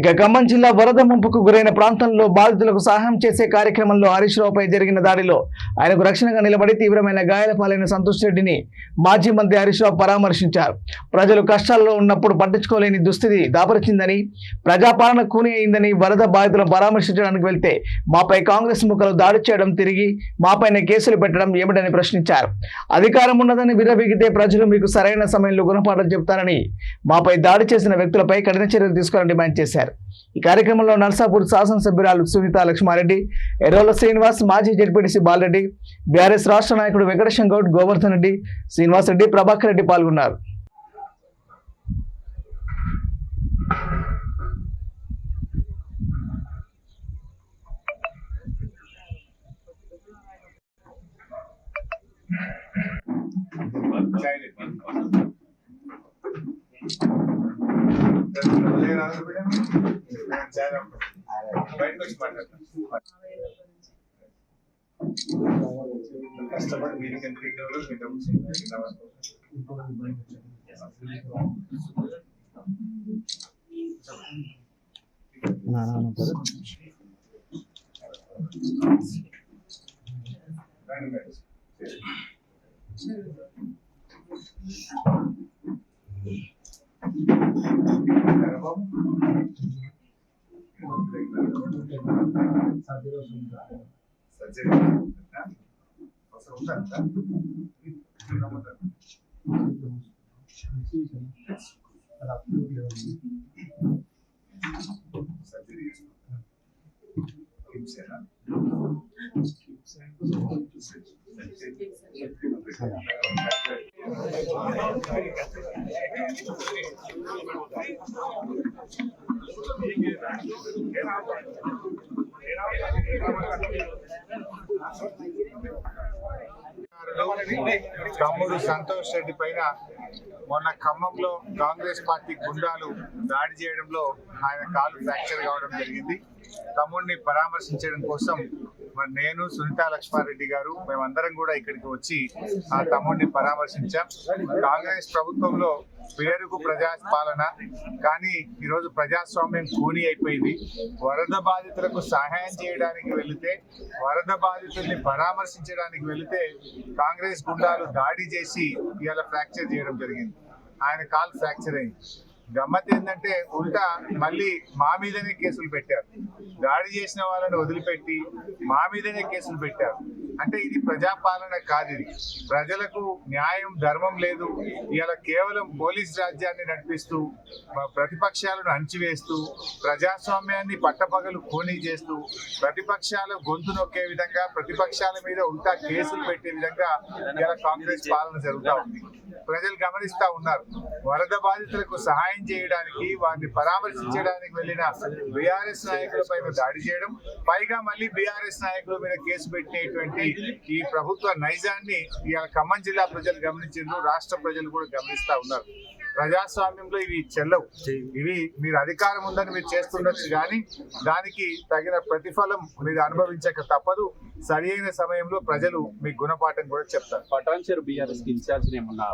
ఇక ఖమ్మం జిల్లా వరద ముంపుకు గురైన ప్రాంతంలో బాధితులకు సహాయం చేసే కార్యక్రమంలో హరీష్ రావుపై జరిగిన దాడిలో ఆయనకు రక్షణగా నిలబడి తీవ్రమైన గాయాల పాలైన సంతోష్ రెడ్డిని మాజీ మంత్రి హరీష్ రావు పరామర్శించారు. ప్రజలు కష్టాల్లో ఉన్నప్పుడు పట్టించుకోలేని దుస్థితి దాపరిచిందని, ప్రజాపాలన కూని అయిందని వరద బాధితులను పరామర్శించడానికి వెళ్తే మాపై కాంగ్రెస్ ముఖలు దాడి చేయడం, తిరిగి మాపైన కేసులు పెట్టడం ఏమిటని ప్రశ్నించారు. అధికారం ఉన్నదని విర్రవీగితే ప్రజలు మీకు సరైన సమయంలో గుణపాఠం చెబుతారని, మాపై దాడి చేసిన వ్యక్తులపై కఠిన చర్యలు తీసుకోవాలని డిమాండ్ చేశారు. ఈ కార్యక్రమంలో నర్సాపూర్ శాసనసభ్యురాలు సునీత లక్ష్మారెడ్డి, ఎర్రోల శ్రీనివాస్, మాజీ జెడ్పీటీసీ బాలరెడ్డి, బీఆర్ఎస్ రాష్ట్ర నాయకుడు వెంకటేశం గౌడ్, గోవర్ధన్ రెడ్డి, శ్రీనివాస్ రెడ్డి, ప్రభాకర్ రెడ్డి పాల్గొన్నారు. కష్టపడి మీరు తమ్ముడు సంతోష్ రెడ్డి పైన మొన్న ఖమ్మంలో కాంగ్రెస్ పార్టీ గుండాలు దాడి చేయడంలో ఆయన కాలు ఫ్రాక్చర్ కావడం జరిగింది. తమ్ముడిని పరామర్శించడం కోసం మరి నేను, సునీత లక్ష్మారెడ్డి గారు, మేమందరం కూడా ఇక్కడికి వచ్చి ఆ తమ్ముడిని పరామర్శించాం. కాంగ్రెస్ ప్రభుత్వంలో పేరుకు ప్రజాపాలన, కానీ ఈరోజు ప్రజాస్వామ్యం కూని అయిపోయింది. వరద బాధితులకు సహాయం చేయడానికి వెళితే, వరద బాధితుల్ని పరామర్శించడానికి వెళితే కాంగ్రెస్ గుండాలు దాడి చేసి ఇవాళ ఫ్రాక్చర్ చేయడం జరిగింది. ఆయన కాలు ఫ్రాక్చర్ అయింది. గమ్మత్ ఏంటంటే ఉల్టా మళ్ళీ మా మీదనే కేసులు పెట్టారు. దాడి చేసిన వాళ్ళని వదిలిపెట్టి మా మీదనే కేసులు పెట్టారు. అంటే ఇది ప్రజాపాలన కాదు. ఇది ప్రజలకు న్యాయం, ధర్మం లేదు. ఇలా కేవలం పోలీస్ రాజ్యాన్ని నడిపిస్తూ, ప్రతిపక్షాలను అణచివేస్తూ, ప్రజాస్వామ్యాన్ని పట్టపగలు ఖూనీ చేస్తూ, ప్రతిపక్షాలు గొంతు నొక్కే విధంగా, ప్రతిపక్షాల మీద ఉల్టా కేసులు పెట్టే విధంగా ఇలా కాంగ్రెస్ పాలన జరుగుతూ ఉంది. ప్రజలు గమనిస్తా ఉన్నారు. వరద బాధితులకు సహాయం చేయడానికి, వారిని పరామర్శించడానికి వెళ్లిన బీఆర్ఎస్ నాయకుల పైన దాడి చేయడం, పైగా మళ్ళీ బీఆర్ఎస్ నాయకుల మీద కేసు పెట్టినటువంటి ఈ ప్రభుత్వ నైజాన్ని ఇవాళ ఖమ్మం జిల్లా ప్రజలు గమనించారు, రాష్ట్ర ప్రజలు కూడా గమనిస్తా ఉన్నారు. ప్రజాస్వామ్యంలో ఇవి చెల్లవు. ఇవి మీరు అధికారం ఉందని మీరు చేస్తుండొచ్చు, కానీ దానికి తగిన ప్రతిఫలం మీరు అనుభవించక తప్పదు. సరి అయిన సమయంలో ప్రజలు మీ గుణపాఠం కూడా చెప్తారు. పటాన్చెరు బీఆర్ఎస్ ఇన్ఛార్జ్ ఏమన్నా